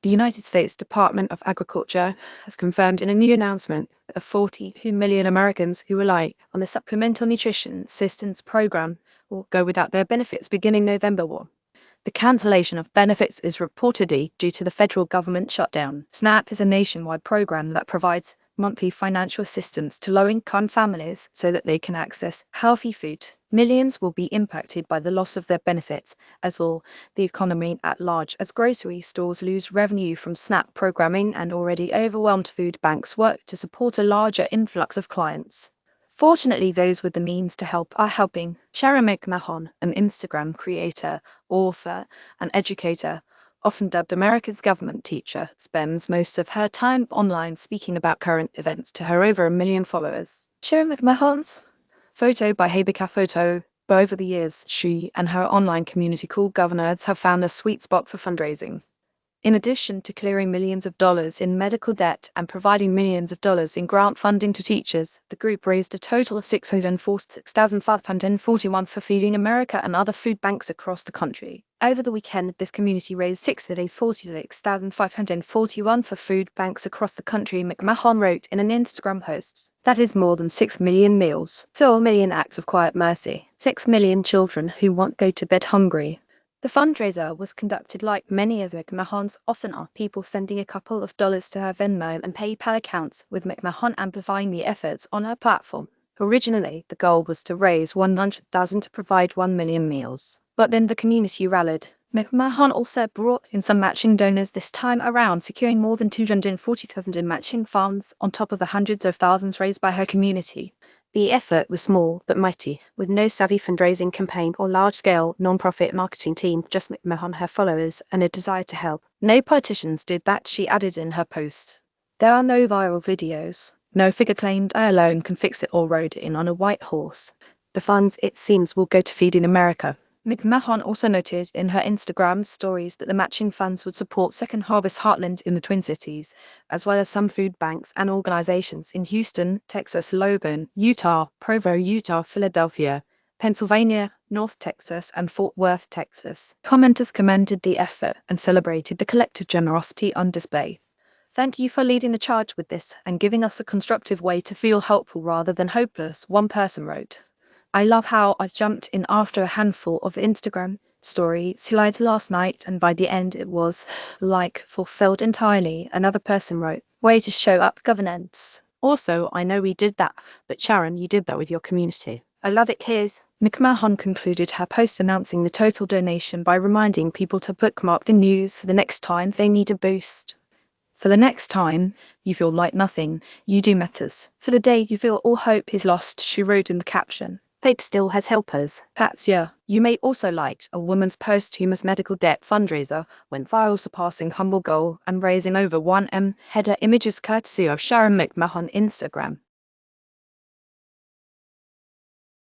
The United States Department of Agriculture has confirmed in a new announcement that 42 million Americans who rely on the Supplemental Nutrition Assistance Program will go without their benefits beginning November 1. The cancellation of benefits is reportedly due to the federal government shutdown. SNAP is a nationwide program that provides monthly financial assistance to low-income families so that they can access healthy food. Millions will be impacted by the loss of their benefits, as will the economy at large, as grocery stores lose revenue from SNAP programming and already overwhelmed food banks work to support a larger influx of clients. Fortunately, those with the means to help are helping. Sharon Mcmahon, an Instagram creator, author, and educator, often dubbed America's government teacher, spends most of her time online speaking about current events to her over 1 million followers. Sharon Mcmahon's photo by Habica Photo. But over the years, she and her online community called Governerds have found a sweet spot for fundraising. In addition to clearing millions of dollars in medical debt and providing millions of dollars in grant funding to teachers, the group raised a total of $646,541 for Feeding America and other food banks across the country. Over the weekend, this community raised $646,541 for food banks across the country, McMahon wrote in an Instagram post. That is more than 6 million meals. So 1 million acts of quiet mercy. 6 million children who won't go to bed hungry. The fundraiser was conducted like many of McMahon's often are people sending a couple of dollars to her Venmo and PayPal accounts, with McMahon amplifying the efforts on her platform. Originally, the goal was to raise $100,000 to provide 1 million meals. But then the community rallied. McMahon also brought in some matching donors this time around, securing more than $240,000 in matching funds on top of the hundreds of thousands raised by her community. The effort was small but mighty, with no savvy fundraising campaign or large-scale non-profit marketing team, just McMahon, her followers, and a desire to help. No politicians did that, she added in her post. There are no viral videos. No figure claimed I alone can fix it or rode in on a white horse. The funds, it seems, will go to Feeding America. McMahon also noted in her Instagram stories that the matching funds would support Second Harvest Heartland in the Twin Cities, as well as some food banks and organizations in Houston, Texas, Logan, Utah, Provo, Utah, Philadelphia, Pennsylvania, North Texas, and Fort Worth, Texas. Commenters commended the effort and celebrated the collective generosity on display. Thank you for leading the charge with this and giving us a constructive way to feel hopeful rather than hopeless, one person wrote. I love how I jumped in after a handful of Instagram story slides last night, and by the end it was like fulfilled entirely, another person wrote. Way to show up, Governerds. Also, I know we did that, but Sharon, you did that with your community. I love it, kids. McMahon concluded her post announcing the total donation by reminding people to bookmark the news for the next time they need a boost. For the next time you feel like nothing you do matters. For the day you feel all hope is lost, she wrote in the caption. Hope still has helpers. Patsia. You may also like a woman's posthumous medical debt fundraiser went viral, surpassing humble goal and raising over 1 M. Header images courtesy of Sharon Mcmahon Instagram.